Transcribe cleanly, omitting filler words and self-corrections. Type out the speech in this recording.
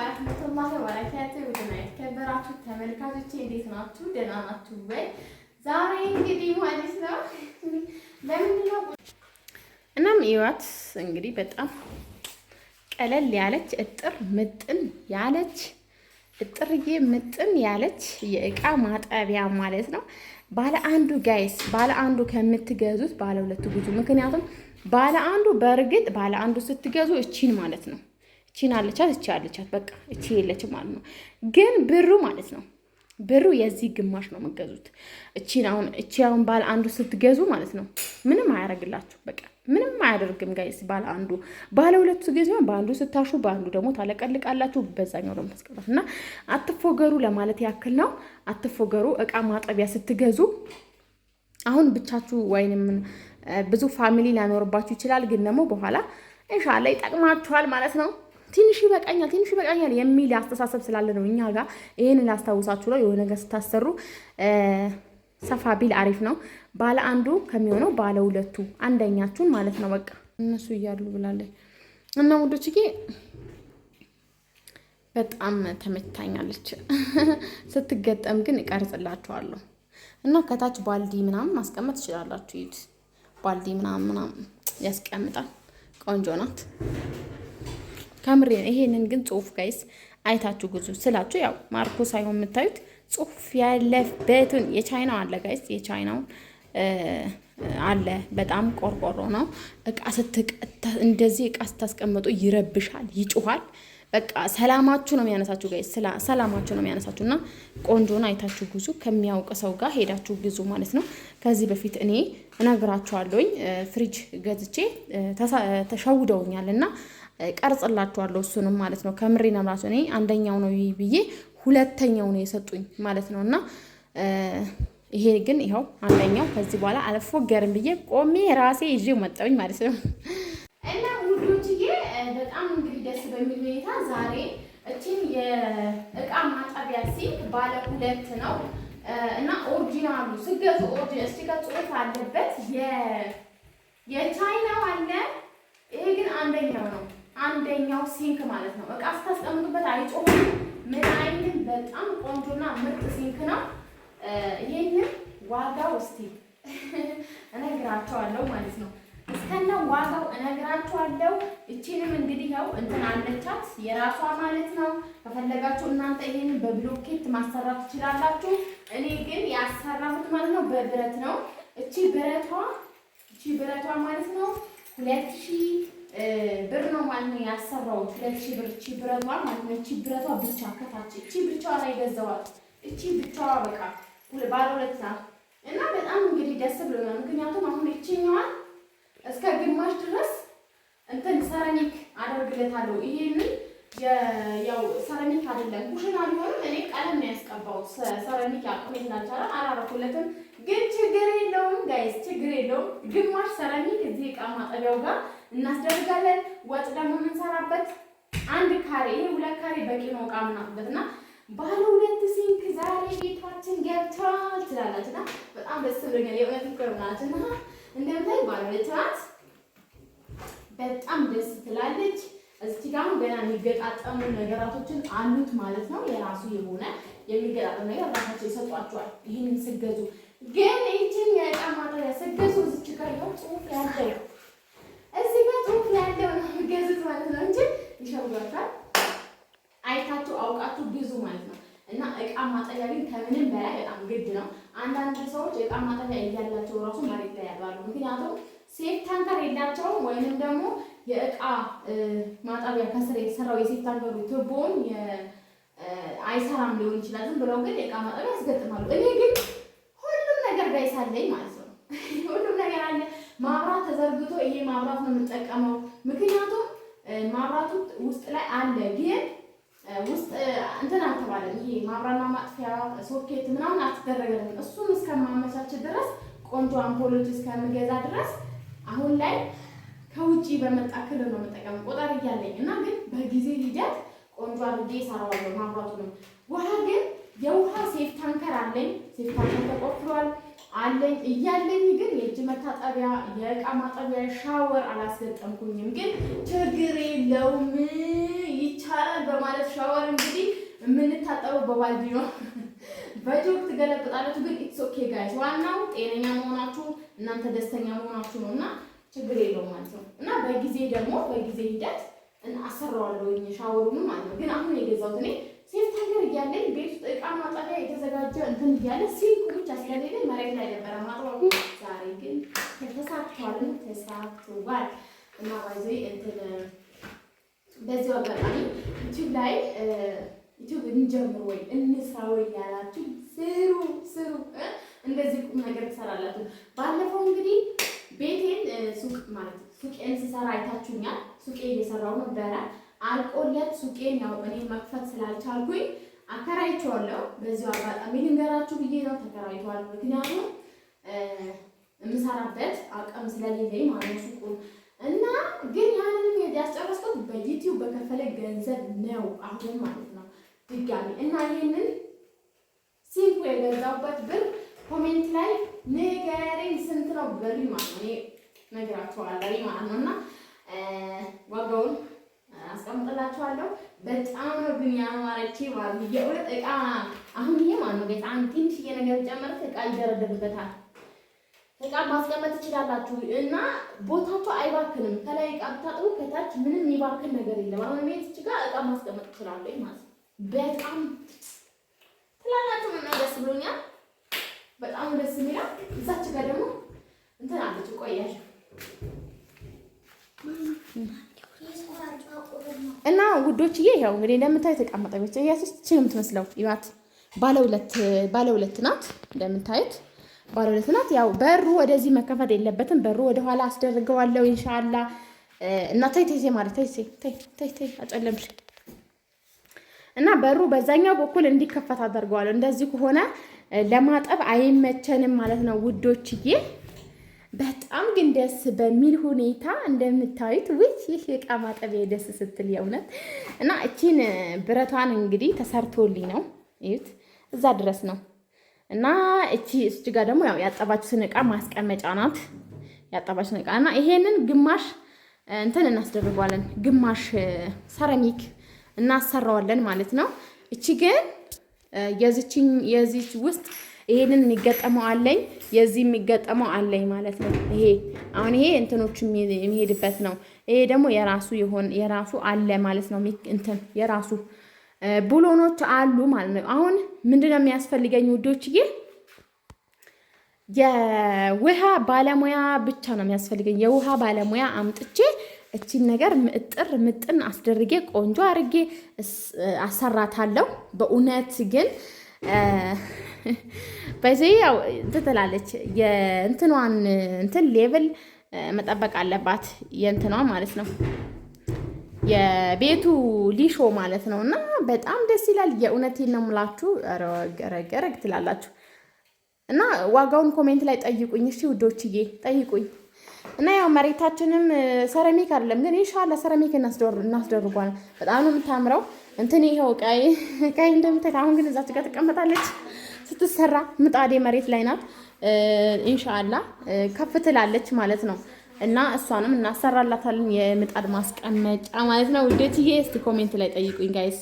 ወራህመቱላሂ ወበረካቱህ ውድና የተከበራችሁ ተመልካቾቼ እንዴት ናችሁ? ደህና ናችሁ ወይ? ዛሬ እንግዲህ ማለት ነው ለምንድነው እናም ይዋት እንግዲህ በጣም ቀለል ያለች እጥር ምጥን ያለች እጥርዬ ምጥን ያለች የእቃ ማጠቢያ ማለት ነው። ባለ አንዱ ጋይስ ባለ አንዱ ከምትገዙት ባለ ሁለቱ ግዙ። ምክንያቱም ባለ አንዱ በእርግጥ ባለ አንዱ ስትገዙ እቺን ማለት ነው እቺን አለቻት እቺ አለቻት በቃ እቺ የለችም ማለት ነው። ግን ብሩ ማለት ነው ብሩ የዚህ ግማሽ ነው የምትገዙት። እቺ አሁን ባለ አንዱ ስትገዙ ማለት ነው ምንም አያደርግላችሁ በቃ ምንም አያደርግም ጋይስ። ባለ አንዱ ባለ ሁለቱ ስትገዙ በአንዱ ስታሹ በአንዱ ደግሞ ታለቀልቃላችሁ፣ በዛኛው ደግሞ ታስቀምጣላችሁ። እና አትፎገሩ ለማለት ያክል ነው። አትፎገሩ። እቃ ማጠቢያ ስትገዙ አሁን ብቻችሁ ወይንም ብዙ ፋሚሊ ሊያኖርባችሁ ይችላል። ግን ደግሞ በኋላ ኢንሻአላህ ይጠቅማችኋል ማለት ነው። ትንሽ ይበቃኛል የሚል አስተሳሰብ ስላለ ነው እኛ ጋር ይሄን ላስታውሳችሁ ነው። የሆነ ነገር ስታሰሩ ሰፋ ቢል አሪፍ ነው። ባለ አንዱ ከሚሆነው ባለ ሁለቱ አንደኛችሁን ማለት ነው። በቃ እነሱ እያሉ ብላለች እና ወዶችዬ በጣም ተመችታኛለች። ስትገጠም ግን እቀርጽላችኋለሁ እና ከታች ባልዲ ምናምን ማስቀመጥ ትችላላችሁ። ይት ባልዲ ምናምን ያስቀምጣል። ቆንጆ ናት ከምሬ። ይሄንን ግን ጽሁፍ ጋይስ አይታችሁ ግዙ ስላችሁ ያው ማርኮ ሳይሆን የምታዩት ጽሁፍ ያለበትን የቻይናው አለ ጋይስ፣ የቻይናው አለ። በጣም ቆርቆሮ ነው። እቃ እንደዚህ እቃ ስታስቀምጡ ይረብሻል፣ ይጮሃል። በቃ ሰላማችሁ ነው የሚያነሳችሁ ጋይስ፣ ሰላማችሁ ነው የሚያነሳችሁ። እና ቆንጆን አይታችሁ ግዙ። ከሚያውቅ ሰው ጋር ሄዳችሁ ግዙ ማለት ነው። ከዚህ በፊት እኔ እነግራችኋለሁኝ ፍሪጅ ገዝቼ ተሸውደውኛል እና ቀርጽላችኋለሁ እሱንም ማለት ነው። ከምሬ ነው ራሱ እኔ አንደኛው ነው ብዬ ሁለተኛው ነው የሰጡኝ ማለት ነው። እና ይሄ ግን ይኸው አንደኛው። ከዚህ በኋላ አልፎገርም ብዬ ቆሜ ራሴ ይዤው መጣሁኝ ማለት ነው። እና ውዶችዬ በጣም እንግዲህ ደስ በሚል ሁኔታ ዛሬ እቺን የእቃ ማጠቢያ ሲንክ ባለ ሁለት ነው እና ኦሪጂናሉ ስገዙ ኦሪጂናል ስቲከር ጽሑፍ አለበት። የቻይናው አለ። ይሄ ግን አንደኛው ነው። አንደኛው ሲንክ ማለት ነው። እቃ ስታስቀምጡበት አይጮህም። ምን አይነት በጣም ቆንጆና ምርጥ ሲንክ ነው። ይሄንን ዋጋው እስቲ እነግራቸዋለሁ ማለት ነው። እስከነ ዋጋው እነግራቸዋለሁ። እቺንም እንግዲህ ያው እንትን አለቻት የራሷ ማለት ነው። ከፈለጋችሁ እናንተ ይሄንን በብሎኬት ማሰራት ትችላላችሁ። እኔ ግን ያሰራሁት ማለት ነው በብረት ነው። እቺ ብረቷ ማለት ነው 2000 ብር ነው ማለት ነው ያሰራሁት። 2000 ብር እቺ ብረቷ ማለት ነው። እቺ ብረቷ ብቻ ከታች እቺ ብቻዋ ላይ ገዛዋት። እቺ ብቻዋ በቃ ባለ ሁለት ናት እና በጣም እንግዲህ ደስ ብሎኛል። ምክንያቱም አሁን እቺኛዋን እስከ ግማሽ ድረስ እንትን ሰራሚክ አደርግለታለሁ። ይሄንን ያው ሰራሚክ አይደለም ኩሽና ቢሆንም እኔ ቀለም ነው ያስቀባሁት። ሰራሚክ አቅሜ ስላልቻለ አላረኩለትም። ግን ችግር የለውም ጋይስ፣ ችግር የለውም። ግማሽ ሰራሚክ እዚህ እቃ ማጠቢያው ጋር እናስደርጋለን። ወጥ ደግሞ የምንሰራበት አንድ ካሬ፣ ይሄ 2 ካሬ በቂ ነው እቃ ምናጥበትና ባለ ሁለት ሲንክ ዛሬ ቤታችን ገብቷል ትላላችሁና በጣም ደስ ብሎኛል። የእውነት ይቆርናልና እንደምታይ ባለ ሁለት ናት። በጣም ደስ ትላለች። እዚህ ጋር ገና የሚገጣጠሙ ነገራቶችን አሉት ማለት ነው። የራሱ የሆነ የሚገጣጠም ነገር ራሳቸው ይሰጧቸዋል። ይህንን ስገዙ ግን ይህችን የእቃ ማጠቢያ ስገዙ እዚህ ጋር ያው ጽሁፍ ያለው እዚህ ጋር ጽሁፍ ያለው ነው የሚገዙት ማለት ነው እንጂ ይሸውዷቸዋል። አይታችሁ አውቃችሁ ግዙ ማለት ነው። እና እቃ ማጠቢያ ግን ከምንም በላይ በጣም ግድ ነው። አንዳንድ ሰዎች እቃ ማጠቢያ እያላቸው ራሱ መሬት ላይ ያድራሉ። ምክንያቱም ሴፍ ታንከር የላቸውም ወይንም ደግሞ የእቃ ማጠቢያ ከስር የተሰራው የሴፍ ታንከሩ ቱቦውን አይሰራም ሊሆን ይችላል። ዝም ብለው ግን የእቃ ማጠቢያ ያስገጥማሉ። እኔ ግን ሁሉም ነገር ጋር ይሳለኝ ማለት ነው። ሁሉም ነገር አለ። ማብራት ተዘርግቶ ይሄ ማብራት ነው የምጠቀመው። ምክንያቱም ማብራቱ ውስጥ ላይ አለ ግን ውስጥ እንትን አልተባለም። ይሄ ማብራና ማጥፊያ ሶኬት ምናምን አትደረገለም። እሱን እስከማመቻች ድረስ ቆንጆ አምፖሎች እስከምገዛ ድረስ አሁን ላይ ከውጪ በመጣ ክልል ነው የምጠቀመው ቆጣሪ እያለኝ እና ግን በጊዜ ሂደት ቆንጆ አድርጌ እሰራዋለሁ። ማብራቱ ነው። ውሃ ግን የውሃ ሴፍ ታንከር አለኝ። ሴፍ ታንከር ተቆፍሯል አለኝ እያለኝ ግን የእጅ መታጠቢያ የእቃ ማጠቢያ ሻወር አላስገጠምኩኝም። ግን ችግር የለውም ይቻላል በማለት ሻወር እንግዲህ የምንታጠበው በባልዲ ነው። በጆክ ትገለብጣላችሁ፣ ግን ኢትስ ኦኬ ጋይስ። ዋናው ጤነኛ መሆናችሁ እናንተ ደስተኛ መሆናችሁ ነውና ችግር የለውም ማለት ነው። እና በጊዜ ሂደት አሰራዋለሁ ሻወሩን ማለት ነው። ግን አሁን የገዛሁት እኔ ሴት ሀገር እያለኝ ቤት ውስጥ እቃ ማጠቢያ የተዘጋጀ እንትን እያለ ሲንኩ ብቻ ስለሌለኝ መሬት ላይ ነበረ ማጥበው። ዛሬ ግን ተሳክቷል። እና ባይዘይ እንትን በዚሁ አጋጣሚ ዩቲዩብ ላይ ዩቲዩብ እንጀምር ወይ እንስራ ወይ ያላችሁ ስሩ። እንደዚህ ቁም ነገር ትሰራላችሁ። ባለፈው እንግዲህ ቤቴን ሱቄን ስሰራ አይታችሁኛል። ሱቄ እየሰራው ነበረ አልቆለት ሱቄን ያው እኔ መክፈት ስላልቻልኩኝ አከራይቼዋለሁ። በዚሁ አጋጣሚ ልንገራችሁ ብዬ ነው ተከራይቷል። ምክንያቱም የምሰራበት አቅም ስለሌለኝ ማለት ነው ሱቁን እና ግን ያንንም ያስጨረስኩት በዩቲዩብ በከፈለ ገንዘብ ነው አሁን ማለት ነው ድጋሚ። እና ይሄንን ሲንኩ የገዛሁበት ብር ኮሜንት ላይ ንገረኝ ስንት ነው በሉኝ ማለት ነው። እኔ እነግራችኋለሁ ማለት ነው። እና ዋጋውን አስቀምጥላችኋለሁ። በጣም ነው ግን ያማረች ማለት ነው። የሁለት እቃ አሁን ይሄ ማለት ነው በጣም ትንሽዬ ነገር ጨመርኩ። እቃ ይደረደርበታል። እቃ ማስቀመጥ ትችላላችሁ እና ቦታችሁ አይባክንም። ከላይ እቃ ብታጥቡ ከታች ምንም የሚባክን ነገር የለም። አሁን ቤት እዚህ ጋር እቃ ማስቀመጥ ትችላለሁ ማለት ነው። በጣም ትላላችሁ እና ደስ ብሎኛል። በጣም ደስ የሚለው እዛች ጋር ደግሞ እንትን አለች ቆያሽ እና ውዶችዬ ይኸው እንግዲህ እንደምታዩት ተቀመጠ ቤት ያስስ ችግም ትመስለው ይባት ባለ ሁለት ናት። እንደምታዩት ባለ ሁለት ናት። ያው በሩ ወደዚህ መከፈት የለበትም። በሩ ወደ ኋላ አስደርገዋለሁ ኢንሻአላህ። እና ተይ ማለት ተይ አጨለምሽ እና በሩ በዛኛው በኩል እንዲከፈት አደርገዋለሁ። እንደዚህ ከሆነ ለማጠብ አይመቸንም ማለት ነው ውዶችዬ። በጣም ግን ደስ በሚል ሁኔታ እንደምታዩት ይህ እቃ ማጠቢያ ደስ ስትል የእውነት እና እቺን ብረቷን እንግዲህ ተሰርቶልኝ ነው እዩት፣ እዛ ድረስ ነው እና እቺ ጋር ደግሞ ያው ያጠባችሁትን እቃ ማስቀመጫ ናት። ያጠባችሁትን እቃ እና ይሄንን ግማሽ እንትን እናስደርገዋለን፣ ግማሽ ሰራሚክ እናሰራዋለን ማለት ነው። እቺ ግን የዚች ውስጥ ይሄንን የሚገጠመው አለኝ፣ የዚህ የሚገጠመው አለኝ ማለት ነው። ይሄ አሁን ይሄ እንትኖች የሚሄድበት ነው። ይሄ ደግሞ የራሱ አለ ማለት ነው። እንትን የራሱ ቡሎኖች አሉ ማለት ነው። አሁን ምንድነው የሚያስፈልገኝ ውዶችዬ? የውሃ ባለሙያ ብቻ ነው የሚያስፈልገኝ። የውሃ ባለሙያ አምጥቼ እቺን ነገር ምጥን አስደርጌ ቆንጆ አርጌ አሰራታለሁ። በእውነት ግን በዚህ ያው ትላለች የእንትኗን እንትን ሌቭል መጠበቅ አለባት የእንትኗ ማለት ነው የቤቱ ሊሾ ማለት ነው። እና በጣም ደስ ይላል የእውነቴን ነው የምላችሁ። ረገረግ ትላላችሁ እና ዋጋውን ኮሜንት ላይ ጠይቁኝ እሺ ውዶችዬ ጠይቁኝ። እና ያው መሬታችንም ሰራሚክ አይደለም ግን ኢንሻአላህ ሰራሚክ እናስደርጓል። በጣም ነው የምታምረው። እንትን ይሄው ቀይ እንደምታዩት አሁን ግን እዛች ጋር ተቀምጣለች ስትሰራ። ምጣዴ መሬት ላይ ናት። ኢንሻአላህ ከፍ ትላለች ማለት ነው። እና እሷንም እናሰራላታለን የምጣድ ማስቀመጫ ማለት ነው ውዴትዬ። እስቲ ኮሜንት ላይ ጠይቁኝ ጋይስ።